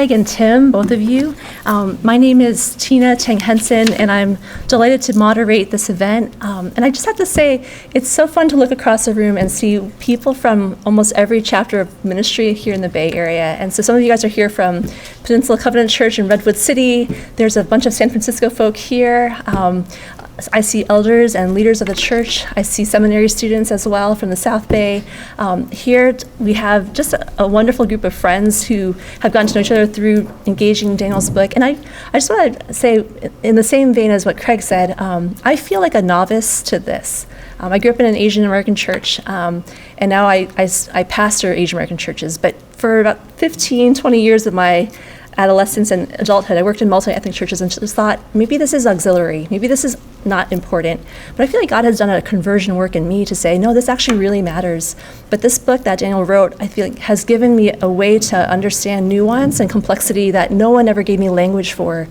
Craig and Tim, both of you. My name is Tina Teng-Henson, and I'm delighted to moderate this event. And I just have to say, it's so fun to look across the room and see people from almost every chapter of ministry here in the Bay Area. And so some of you guys are here from Peninsula Covenant Church in Redwood City. There's a bunch of San Francisco folk here. I see elders and leaders of the church. I see seminary students as well from the South Bay. Here we have just a wonderful group of friends who have gotten to know each other through engaging Daniel's book. And I just want to say, in the same vein as what Craig said, I feel like a novice to this. I grew up in an Asian American church, and now I pastor Asian American churches. But for about 15, 20 years of my adolescence and adulthood, I worked in multi-ethnic churches and just thought, maybe this is auxiliary, maybe this is not important. But I feel like God has done a conversion work in me to say, no, this actually really matters. But this book that Daniel wrote, I feel like has given me a way to understand nuance and complexity that no one ever gave me language for.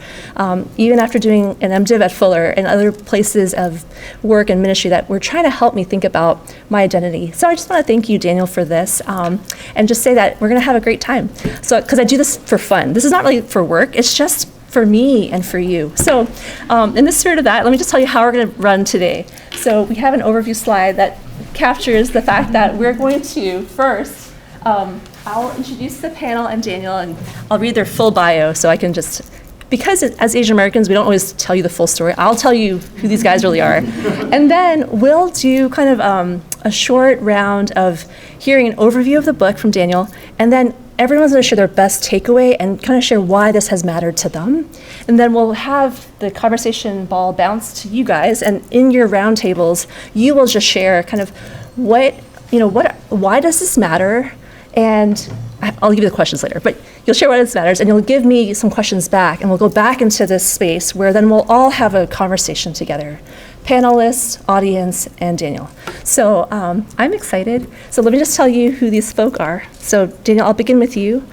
Even after doing an MDiv at Fuller and other places of work and ministry that were trying to help me think about my identity. So I just want to thank you, Daniel, for this, and just say that we're going to have a great time. So, because I do this for fun. This is not really for work. It's just for me and for you. So in the spirit of that, let me just tell you how we're going to run today. So we have an overview slide that captures the fact that we're going to first, I'll introduce the panel and Daniel, and I'll read their full bio so I can just, because as Asian Americans, we don't always tell you the full story. I'll tell you who these guys really are. And then we'll do kind of a short round of hearing an overview of the book from Daniel, and then everyone's going to share their best takeaway and kind of share why this has mattered to them. And then we'll have the conversation ball bounce to you guys, and in your roundtables, you will just share kind of why does this matter? And I'll give you the questions later, but you'll share why this matters, and you'll give me some questions back, and we'll go back into this space where then we'll all have a conversation together. Panelists, audience, and Daniel. So I'm excited. So let me just tell you who these folk are. So Daniel, I'll begin with you.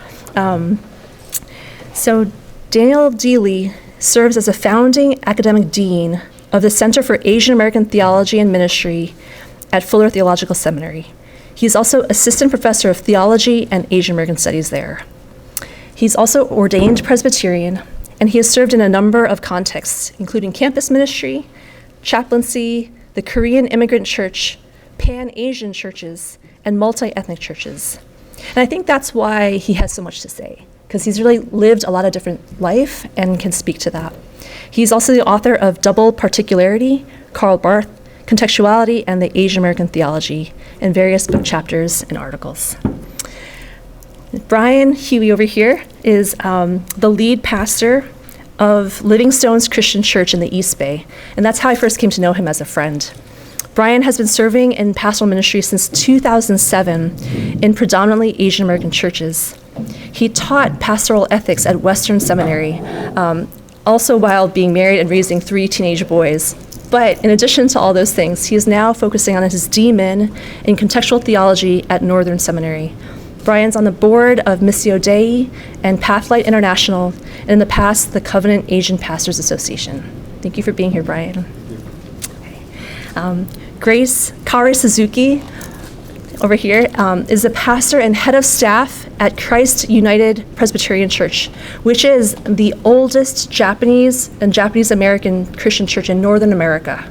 So Daniel Dealey serves as a founding academic dean of the Center for Asian American Theology and Ministry at Fuller Theological Seminary. He's also assistant professor of theology and Asian American studies there. He's also ordained Presbyterian, and he has served in a number of contexts, including campus ministry, chaplaincy, the Korean Immigrant Church, Pan-Asian churches, and multi-ethnic churches. And I think that's why he has so much to say, because he's really lived a lot of different life and can speak to that. He's also the author of Double Particularity, Karl Barth, Contextuality, and the Asian American Theology, and various book chapters and articles. Brian Huey over here is the lead pastor of Livingstone's Christian Church in the East Bay, and that's how I first came to know him as a friend. Brian has been serving in pastoral ministry since 2007 in predominantly Asian American churches. He taught pastoral ethics at Western Seminary, also while being married and raising 3 teenage boys. But in addition to all those things, he is now focusing on his DMin in contextual theology at Northern Seminary. Brian's on the board of Missio Dei and Pathlight International, and in the past, the Covenant Asian Pastors Association. Thank you for being here, Brian. Okay. Grace Kaori Suzuki, over here, is the pastor and head of staff at Christ United Presbyterian Church, which is the oldest Japanese and Japanese American Christian church in Northern America.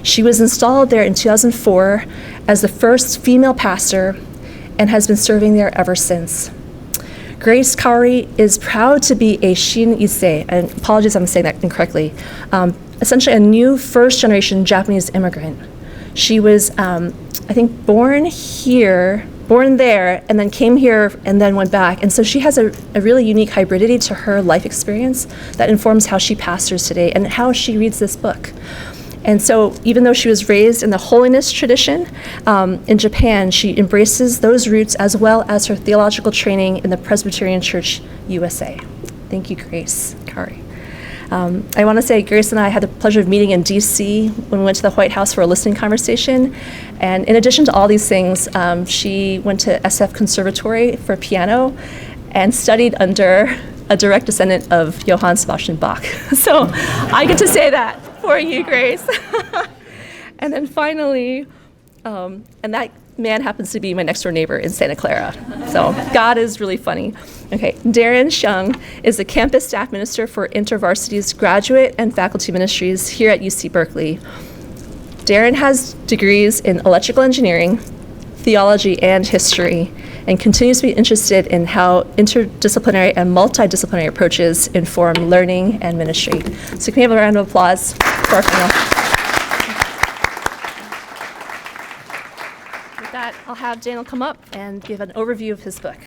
She was installed there in 2004 as the first female pastor and has been serving there ever since. Grace Kaori is proud to be a Shin Issei, and apologies if I'm saying that incorrectly, essentially a new first-generation Japanese immigrant. She was, I think, born there, and then came here and then went back. And so she has a really unique hybridity to her life experience that informs how she pastors today and how she reads this book. And so even though she was raised in the holiness tradition in Japan, she embraces those roots as well as her theological training in the Presbyterian Church USA. Thank you, Grace Kaori. I want to say Grace and I had the pleasure of meeting in DC when we went to the White House for a listening conversation. And in addition to all these things, she went to SF Conservatory for piano and studied under a direct descendant of Johann Sebastian Bach. So I get to say that for you, Grace. And then finally, and that man happens to be my next door neighbor in Santa Clara. So God is really funny. Okay, Darren Shung is the campus staff minister for InterVarsity's graduate and faculty ministries here at UC Berkeley. Darren has degrees in electrical engineering, theology, and history, and continues to be interested in how interdisciplinary and multidisciplinary approaches inform learning and ministry. So can we have a round of applause for our panel? With that, I'll have Daniel come up and give an overview of his book.